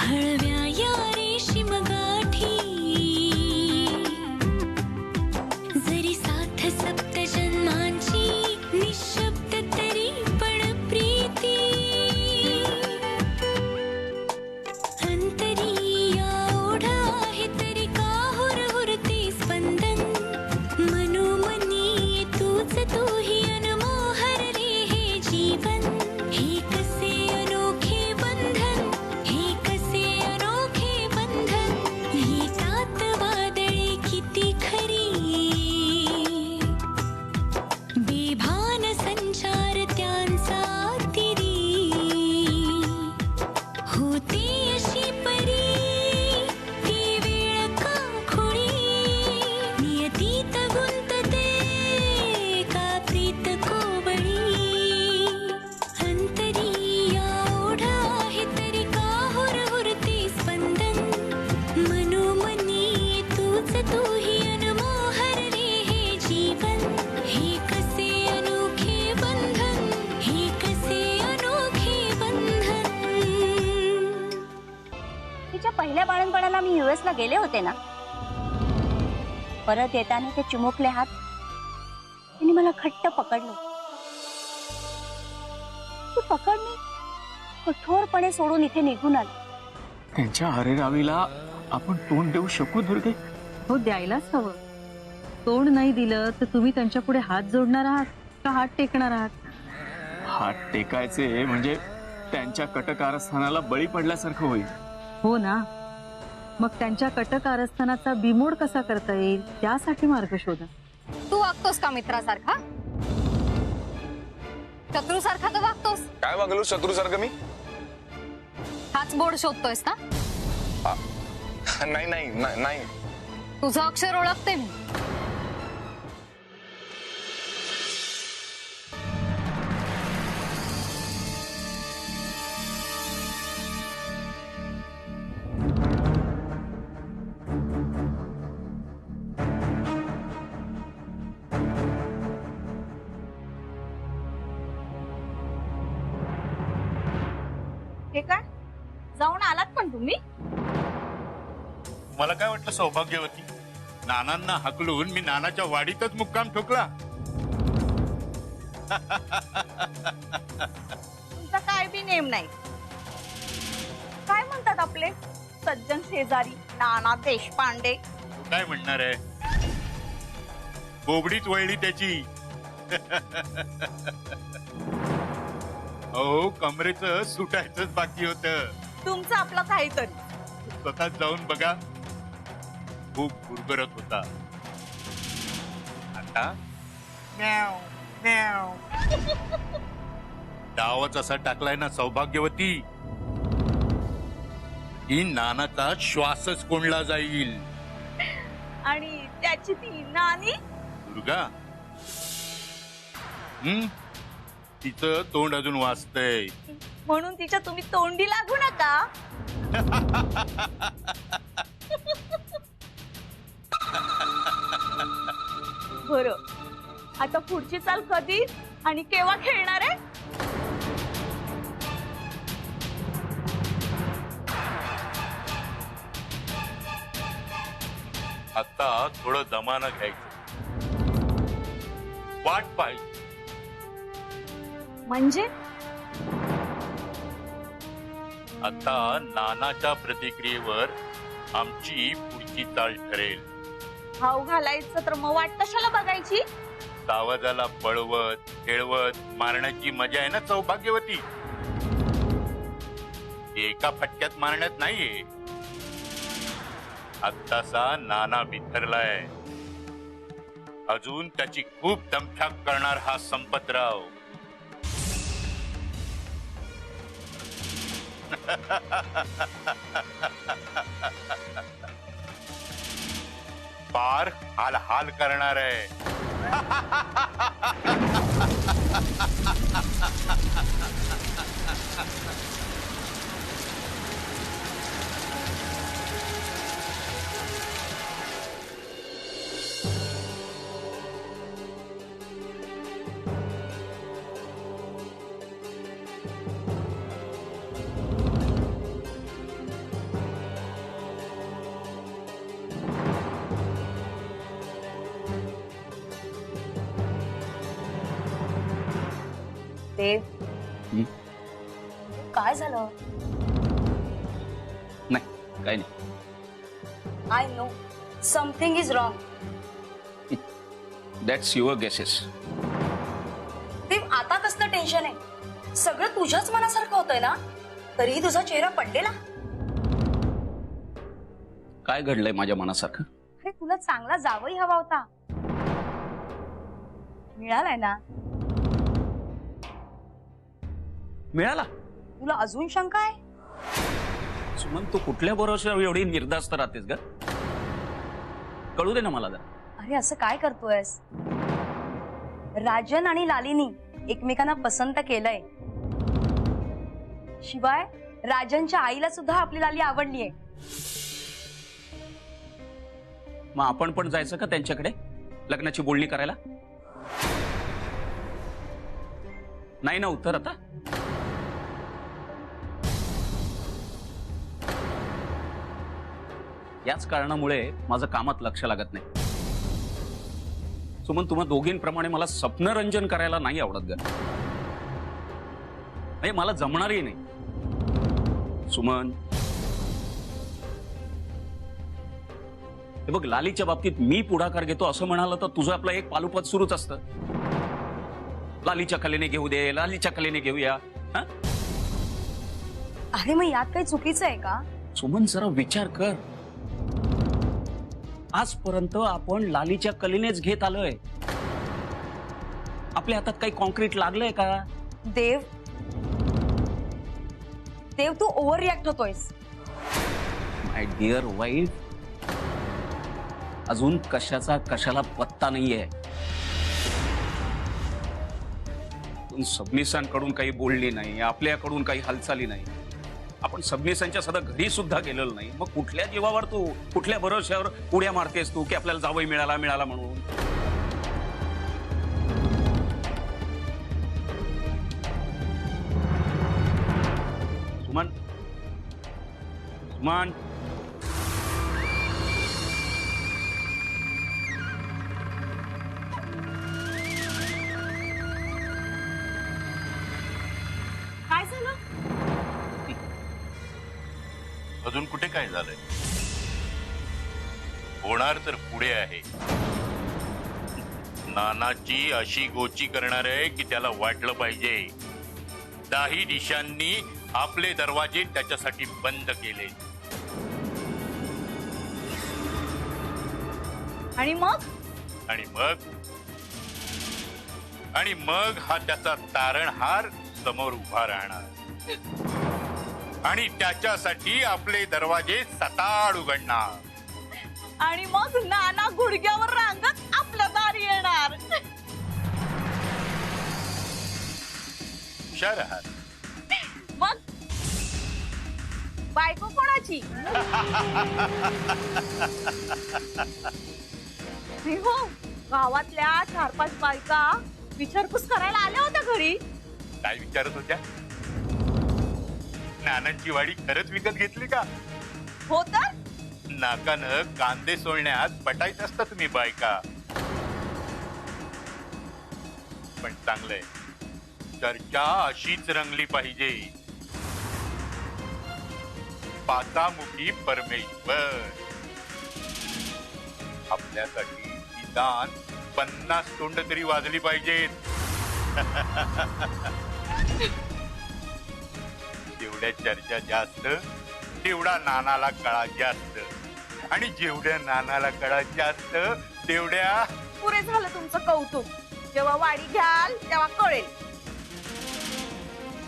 हळव्या या रेशीम गाठी, जरी साथ सप्त जन्मांची, निशब्द तरी पण प्रीती. अंतरी या ओढा आहे तरी का हुरहुरते स्पंदन, मनोमनी तूच तूही अनमोहर रे हे जीवन. हे कसे अनोखे बंधन, हे कसे अनोखे बंधन, ही तात वादळे किती खरी. बेभान संचार त्यांचा तिरी, होते अशी परी ती वेळ का खुळी. नियतीत गुंतते का प्रीत कोवळी. अंतरी या ओढा आहे तरी का हुरहुरते स्पंदन, मनोमनी तूच तूही अनमोहर रे हे जीवन. हे कसे अनोखे बंधन, हे कसे अनोखे बंधन. तिच्या पहिल्या बाळणपणाला मी US ला गेले होते ना, परत येताना ते चिमुकले हात तिने मला घट्ट पकडलं. ती पकड मी कठोरपणे सोडून इथे निघून आले. त्यांच्या हरेरावीला आपण तोंड देऊ शकू दुर्गे? हो, द्यायलाच हवं. तोंड नाही दिलं तर तुम्ही त्यांच्या पुढे हात जोडणार आहात का हात टेकणार आहात? हात टेकायचे म्हणजे त्यांच्या कटकारस्थानाला बळी पडल्यासारखं होईल. हो ना, मग त्यांच्या कटकारस्थानाचा बिमोड कसा करता येईल त्यासाठी मार्ग शोधा. तू वागतोस का मित्रासारखा? शत्रूसारखा तर वागतोस. काय वागलो शत्रूसारखं मी? हाच बोर्ड शोधतोयस ना? नाही नाही नाही. तुझं अक्षर ओळखते मी. हे काय जाऊन आलात पण तुम्ही? मला काय वाटलं सौभाग्यवती, नानांना हकलून मी नानाच्या वाडीतच मुक्काम ठोकला. तुमचा काय बी नेम नाही. काय म्हणतात आपले सज्जन शेजारी नाना देशपांडे? तू काय म्हणणार आहे? बोबडीच वळली त्याची. अहो, कमरेचं सुटायचंच बाकी होतं. तुमचं आपलं काहीतरी. स्वतः जाऊन बघा, खूप गुरगरत होता. आता म्याव म्याव. डावच असा टाकलाय ना सौभाग्यवती, ही नानाचा श्वासच कोंडला जाईल. आणि त्याची ती नानी दुर्गा, तिचं तोंड अजून वाचतंय. म्हणून तिच्या तुम्ही तोंडी लागू नका. बरं, आता पुढची चाल कधी आणि केव्हा खेळणार आहे? आता थोडं दमानं घ्यायचं. वाट पाहिजे. म्हणजे आता नानाच्या प्रतिक्रियेवर आमची पुढची चाल ठरेल. भाव घालायचं तर मग वाट कशाला बघायची? सावजाला पळवत खेळवत मारण्याची मजा आहे ना सौभाग्यवती. एका फटक्यात मारण्यात नाहीये. आत्तासा नाना बिथरलाय, अजून त्याची खूप दमछाक करणार हा संपतराव. पार हाल हाल करणार आहे. देव हं? काय झालं? नाही काही नाही. I know something is wrong. That's your guesses. Dev आता कसलं टेन्शन आहे? सगळं तुझ्याच मनासारखं होतंय ना? तरीही तुझा चेहरा पडलेला. काय घडलंय माझ्या मनासारखं? अरे तुला चांगला जावई हवा होता, मिळालाय ना? मिळाला. तुला अजून शंका आहे? सुमन, तू कुठल्या भरोश्यावर एवढी निर्धास्त राहतेस ग? कळू दे ना मला जरा. अरे असं काय करतोयस? राजन आणि लालीनी एकमेकांना पसंत केलंय. शिवाय राजनच्या आईला सुद्धा आपली लाली आवडलीये. मग आपण पण जायचं का त्यांच्याकडे लग्नाची बोलणी करायला? नाही ना उत्तर आता? याच कारणामुळे माझं कामात लक्ष लागत नाही. सुमन, तुम्हा दोघींप्रमाणे मला स्वप्नरंजन करायला नाही आवडत ग. नाही, मला जमणारही नाही. सुमन, हे बघ, लालीच्या बाबतीत मी पुढाकार घेतो असं म्हणाला तर तुझं आपलं एक पालुपद सुरूच असतं. लालीच्या कलेने घेऊ दे, लालीच्या कलेने घेऊया. हा? अरे मग यात काही चुकीचं आहे का? सुमन, जरा विचार कर. आजपर्यंत आपण लालीच्या कलेनेच घेत आलोय. आपल्या हातात काही कॉन्क्रीट लागलंय का? देव देव तू ओव्हर रिॲक्ट होतोयस. माय डिअर वाईफ, अजून कशाचा कशाला पत्ता नाहीये. सबनीसांकडून काही बोलली नाही, आपल्याकडून काही हालचाली नाही. आपण सबनीसांच्या सध्या घरी सुद्धा गेलेलो नाही. मग कुठल्या जीवावर तू, कुठल्या भरोश्यावर उड्या मारतेस तू की आपल्याला जावई मिळाला मिळाला म्हणून? सुमन, सुमन, काय झालं? अजून कुठे काय झालंय? होणार तर पुढे आहे. नानाची अशी गोची करणार आहे की त्याला वाटलं पाहिजे 10 दिशांनी आपले दरवाजे त्याच्यासाठी बंद केले. आणि मग आणि मग हा त्याचा तारणहार समोर उभा राहणार आणि त्याच्यासाठी आपले दरवाजे सताड उघडणार. आणि मग नाना गुडघ्यावर रांगत आपल्या दारी येणार. हुशार आहात. मग बायको कोणाची? नाही हो, गावातल्या 4-5 बायका विचारपूस करायला आल्या होत्या घरी. काय विचारत होत्या? नानांची वाडी खरंच विकत घेतली का? हो तर नाकानं कांदे सोलण्यात पटायच असता तुम्ही बायका. पण चांगलंय, चर्चा अशीच रंगली पाहिजे. पाचामुखी परमेश्वर. आपल्यासाठी निदान 50 तोंड तरी वाजली पाहिजेत. जेवढ्या चर्चा जास्त तेवढा नानाला कळा जास्त, आणि जेवढ्या नानाला कळा जास्त तेवढ्या. पुरे झालं तुमचं कौतुक. जेव्हा वाडी घ्याल तेव्हा कळेल.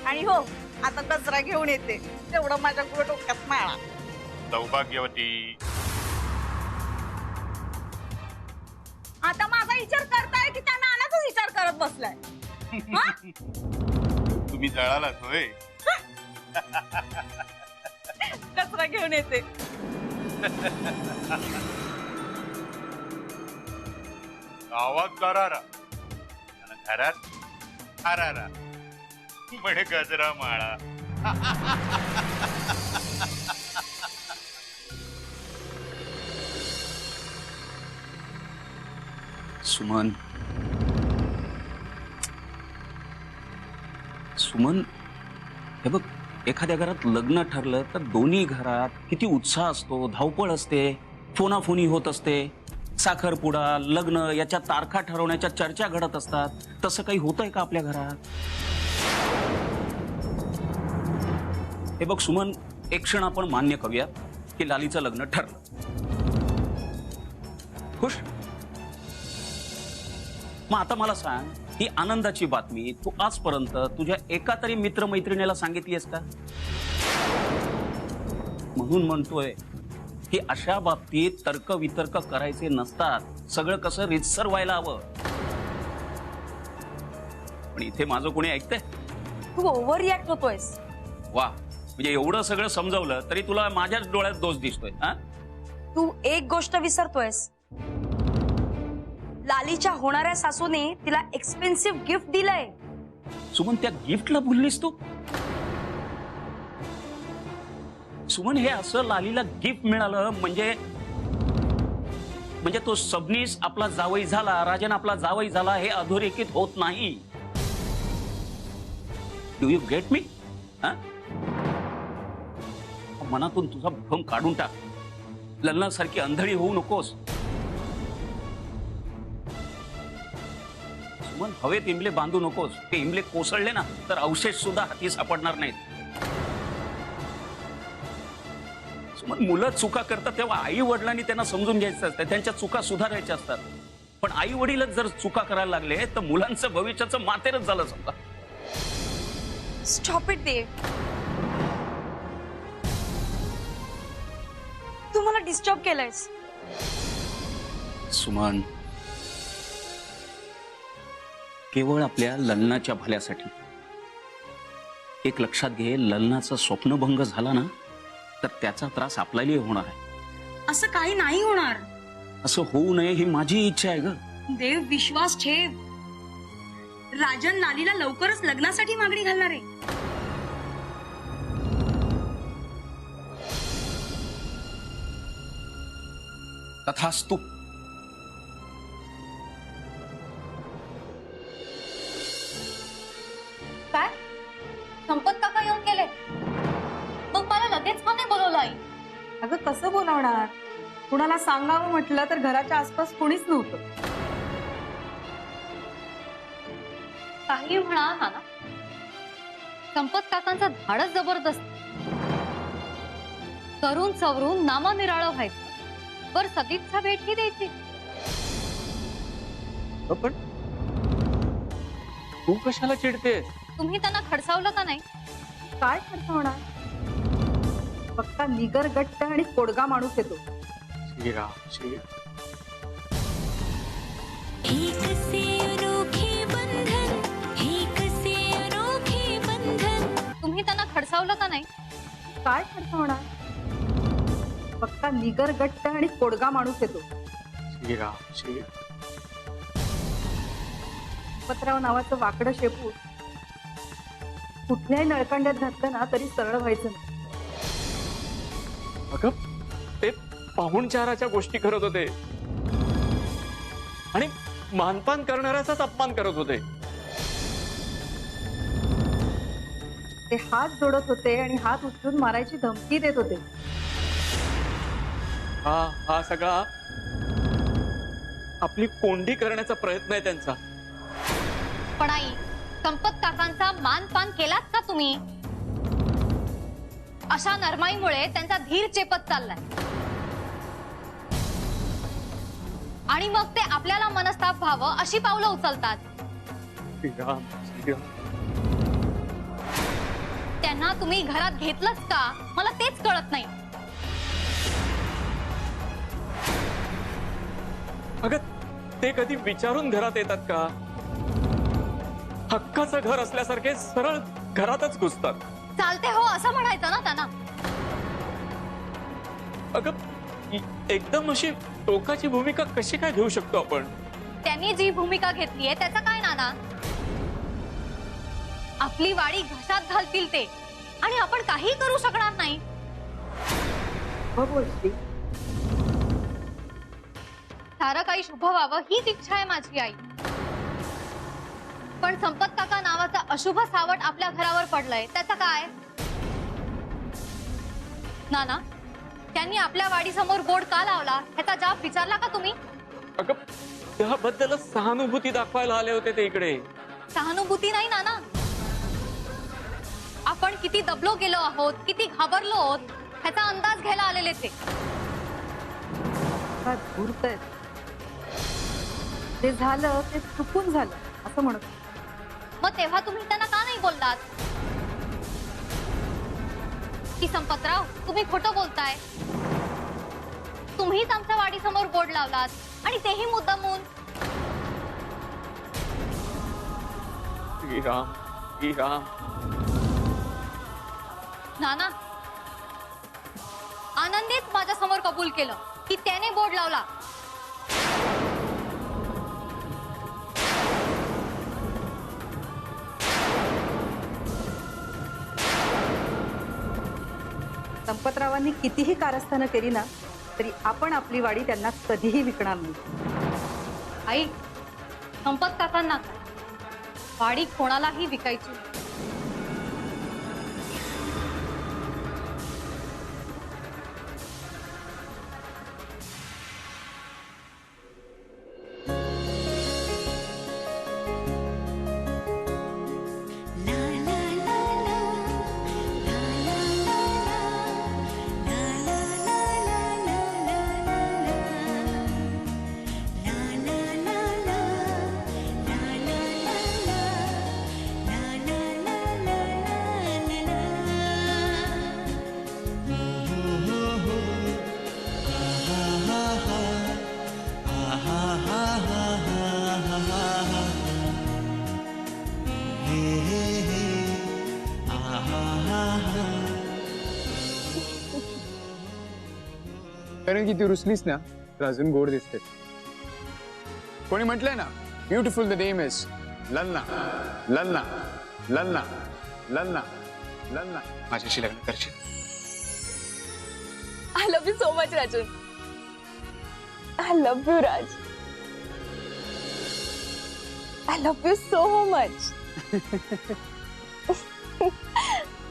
आणि हो, आता कचरा घेऊन येते, तेवढं माझ्या डोक्यात माळा. सौभाग्यवती, आता माझा विचार करताय की त्या नानाचा विचार करत बसलाय? हा? तुम्ही जळालात होय? कचरा घेऊन येते. गावात गरारा, घरात हरारा, म्हणे गजरा माळा. सुमन, सुमन, हे बघ, एखाद्या घरात लग्न ठरलं तर दोन्ही घरात किती उत्साह असतो, धावपळ असते, फोनाफोनी होत असते, साखरपुडा, लग्न याच्या तारखा ठरवण्याच्या चर्चा घडत असतात. तसं काही होतंय का आपल्या घरात? हे बघ सुमन, एक क्षण आपण मान्य करूया की लालीचं लग्न ठरलं. खुश? मग आता मला सांग, ही आनंदाची बातमी तू आजपर्यंत तुझ्या एका तरी मित्रमैत्रिणीला सांगितलीस का? म्हणून म्हणतोय की अशा बाबतीत तर्कवितर्क करायचे नसतात. सगळं कसं रितसर व्हायला हवं. पण इथे माझं कोणी ऐकतंय? तू ओव्हर रिॲक्ट होतोयस. वा, म्हणजे एवढं सगळं समजावलं तरी तुला माझ्याच डोळ्यात दोष दिसतोय. हा, तू एक गोष्ट विसरतोयस. लालीच्या होणाऱ्या सासूने तिला एक्सपेन्सिव्ह गिफ्ट दिलंय. सुमन, त्या गिफ्टला भुललीस तू? सुमन, हे असं लालीला गिफ्ट मिळालं म्हणजे तो सबनीस आपला जावई झाला, राजन आपला जावई झाला हे अधोरेखित होत नाही. Do you get me? मनातून तुझा भ्रम काढून टाक. ललनासारखी अंधळी होऊ नकोस. सुमन, हवेत इमले बांधू नकोस. ते इमले कोसळले ना तर अवशेष सुद्धा हाती सापडणार नाहीत. सुमन, मुलं चुका करतात तेव्हा आई वडिलांनी त्यांना समजून घ्यायचं असतं, त्यांच्या चुका सुधारायच्या असतात. पण आई वडीलच जर चुका करायला लागले तर मुलांचं भविष्याचं मातेरच झालं समजा. स्टॉप इट देव. तू मला डिस्टर्ब केलंयस. सुमन, केवळ आपल्या ललनाच्या भल्यासाठी. एक लक्षात घे, ललनाचं स्वप्नभंग झाला ना तर त्याचा त्रास आपल्यालाही होणार आहे. असं काही नाही होणार. असं होऊ नये ही माझी इच्छा आहे ग. देव, विश्वास ठेव. राजन लालीला लवकरच लग्नासाठी मागणी घालणार आहे. तथास्तु. काय संपत काका येऊन गेले? मग मला लगेच का नाही बोलवलं आई? अगं कसं बोलावणार? कुणाला सांगावं म्हटलं तर घराच्या आसपास कोणीच नव्हतं. काही म्हणा नाना, संपत काकांचा धाडस जबरदस्त. करून चवरून नामनिराळं व्हायचं, वर सदिच्छा भेटही द्यायची. पण तू कशाला चिडतेस? तुम्ही त्यांना खडसावलं का नाही? काय खर्च होणार? फक्त निगर गट्ट आणि कोडगा माणूस येतो. श्रीराम श्री एक से अनोखे बंधन, एक से अनोखे बंधन. तुम्ही त्यांना खडसावलं का नाही? काय खर्च होणार? फक्त निगर गट्ट आणि कोडगा माणूस येतो. श्रीराम श्री पत्राव नावाचं वाकडं शेपू कुठल्याही नळकांड्यात घातलं ना तरी सरळ व्हायचं नाही. अगं, ते पाहुणचाराच्या गोष्टी करत होते आणि मानपान करणाऱ्याचाच अपमान करत होते. ते हात जोडत होते आणि हात उचलून मारायची धमकी देत होते. हा सगळा आपली कोंडी करण्याचा प्रयत्न आहे त्यांचा. पण आई, संपत काकांचा मानपान केलात का तुम्ही? अशा नरमाईमुळे त्यांचा धीर चेपत चाललाय आणि मग ते आपल्याला मनस्ताप व्हावं अशी पावलं उचलतात. श्रीराम श्रीराम. त्यांना तुम्ही घरात घेतलंच का, मला तेच कळत नाही. अगं, ते कधी विचारून घरात येतात का? हक्काचं घर असल्यासारखे सरळ घरातच घुसतात. चालते हो असं म्हणायचं ना त्यांना. अगं, एकदम अशी टोकाची भूमिका कशी काय घेऊ शकतो आपण? त्यांनी जी भूमिका घेतलीये त्याचा काय नाना? आपली वाडी घशात घालतील ते आणि आपण काही करू शकणार नाही. हो बोलती. सारं काही शुभ व्हावं हीच इच्छा आहे माझी आई. पण संपत काका नावाचा अशुभ सावट आपल्या घरावर पडलंय, त्याचं काय? नाना, त्यांनी आपल्या वाडीसमोर बोर्ड का लावला ह्याचा जाब विचारला का तुम्ही? अगं त्याबद्दलच सहानुभूती दाखवायला आले होते ते इकडे. सहानुभूती नाही नाना, आपण किती दबलो गेलो आहोत, किती घाबरलो आहोत ह्याचा अंदाज घ्यायला आलेले ते. काय घुरतंय. ते झालं ते चुकून झालं असं म्हणत. मग तेव्हा तुम्ही त्यांना का नाही बोललात की संपतराव तुम्ही खोटं बोलताय, तुम्हीच आमच्या वाडीसमोर बोर्ड लावलात आणि तेही मुद्दामून? श्रीराम श्रीराम. नाना, आनंदीच माझ्या समोर कबूल केलं की त्याने बोर्ड लावला. संपतरावांनी कितीही कारस्थानं केली ना तरी आपण आपली वाडी त्यांना कधीही विकणार नाही. आई, संपत काकांना काय, वाडी कोणालाही विकायची नाही. कारण की ती रुसलीस ना तर अजून गोड दिसते. कोणी म्हटलंय ना, beautiful the name is Lanna Lanna Lanna Lanna Lanna. माझ्याशी लग्न करशील? I love you so much Rajan. I love you Raj. I love you so much.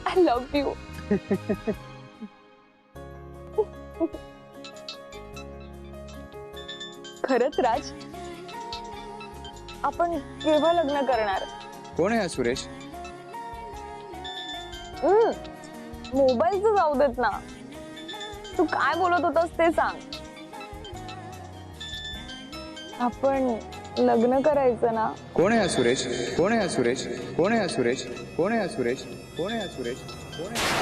I love you. खरंच राज, आपण केव्हा लग्न करणार? कोण आहे हा सुरेश? मोबाईलचं जाऊ देत ना, तू काय बोलत होतास ते सांग. आपण लग्न करायचं ना? कोण आहे हा सुरेश? कोण आहे हा सुरेश? कोण आहे हा सुरेश? कोण आहे हा सुरेश? कोण आहे हा सुरेश? कोण आहे?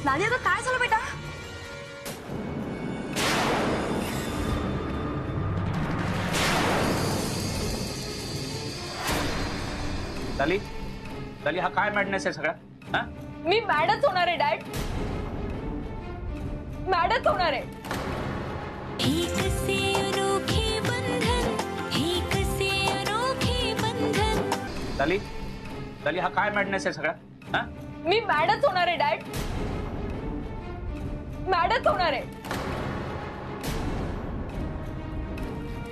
लाली, आता काय झालं बेटा? लाली, लाली हा काय मॅडनेस आहे सगळा? हा? मी मॅडच होणार आहे डॅड, मॅडच होणार आहे. एक से अनोखे बंधन, एक से अनोखे बंधन. लाली, लाली हा काय मॅडनेस आहे सगळा? हा? मी मॅडच होणार आहे डॅड, मॅडच होणार आहे.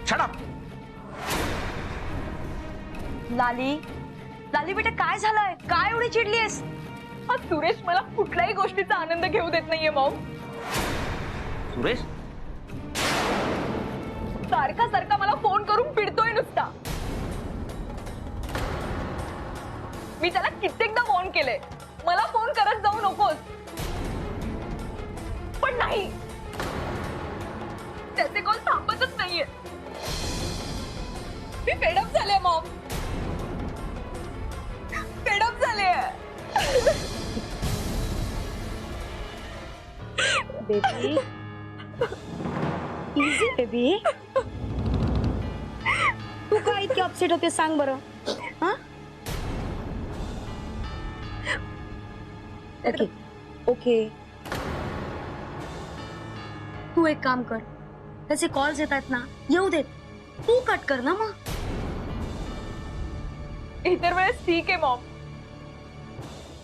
Shut up. लाली, लाली बेटा काय झालंय? काय एवढी चिडलीस? हा सुरेश मला कुठल्याही गोष्टीचा आनंद घेऊ देत नाहीये मॉम. सुरेश? सारखा सारखा मला फोन करून पिडतोय नुसता. मी त्याला कित्येकदा फोन केले, मला फोन करत जाऊ नकोस, पण नाही, त्याचे कॉल थांबतच नाहीये. मी फेडअप झाले मॉम, फेडअप झाले. बेबी इझी बेबी, तू काय इतकी अपसेट होते सांग बरं? हा ओके ओके तू एक काम कर, त्याचे कॉल्स येत आहेत ना, येऊ देत, तू कट कर ना मग. इतर वेळेस ठीक आहे मॉम,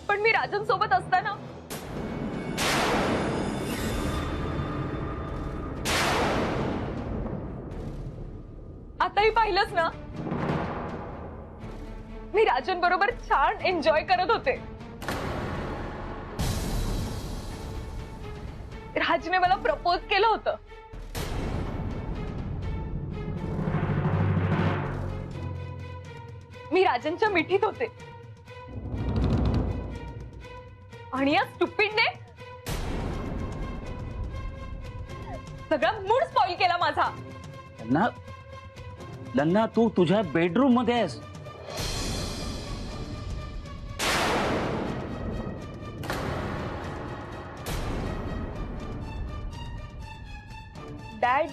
पण मी राजन सोबत असताना आताही पाहिलंच ना, मी राजन बरोबर छान एन्जॉय करत होते. राजने मला प्रपोज केलं होतं. मी राजनच्या मिठीत होते आणि या स्टुपिडने सगळा मूड स्पॉइल केला माझा. लन्ना, लन्ना तू तुझ्या बेडरूम मध्ये आहेस. डॅड,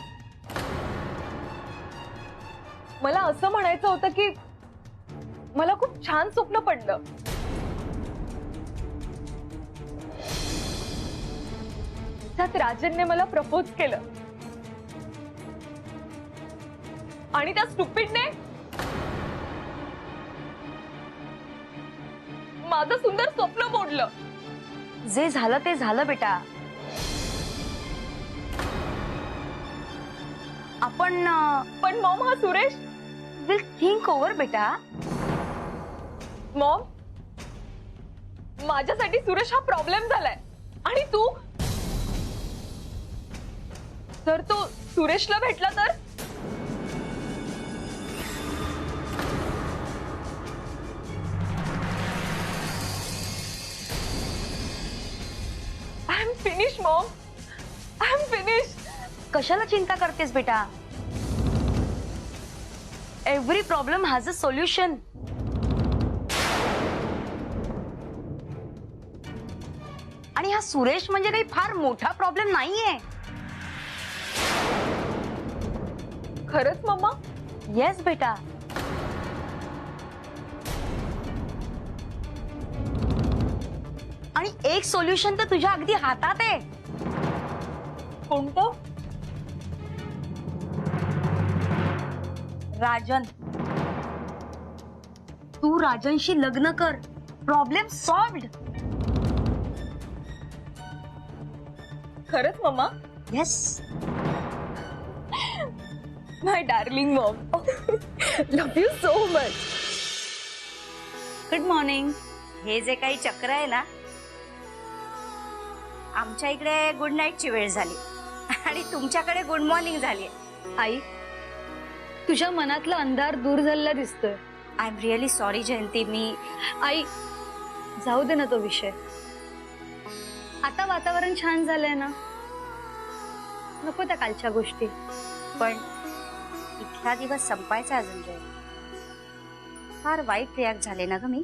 मला असं म्हणायचं होतं की मला खूप छान स्वप्न पडलं. त्यात राजनने मला प्रपोज केलं आणि त्या स्टुपिडने माझं सुंदर स्वप्न मोडलं. जे झालं ते झालं बेटा. आपण पण मॉम, हा सुरेश विल थिंक ओव्हर बेटा. मॉम, माझ्यासाठी सुरेश हा प्रॉब्लेम झालाय आणि तू जर तो सुरेशला भेटला तर I am finish mom, I am finish. कशाला चिंता करतेस बेटा? Every problem has a solution. आणि हा सुरेश म्हणजे काही फार मोठा प्रॉब्लेम नाहीये. खरंच मम्मा? येस बेटा. आणि एक सोल्युशन तर तुझ्या अगदी हातात आहे. कोणतं? राजन. तू राजनशी लग्न कर, प्रॉब्लेम सॉल्व्ड. खरंच मम्मा? Yes. My darling mom, love you so much. Good morning. हे जे काही चक्र आहे ना, आमच्या इकडे गुड नाईटची वेळ झाली आणि तुमच्याकडे गुड मॉर्निंग झाली. आई, तुझ्या मनातला अंधार दूर झालेला दिसतोय. आय एम रिअली सॉरी जयंती. मी आई, जाऊ दे ना तो विषय. आता वातावरण छान झालंय ना, नको त्या कालच्या गोष्टी. पण इथला दिवस संपायचा अजून जयंती. फार वाईट रिॲक्ट झाले ना ग मी.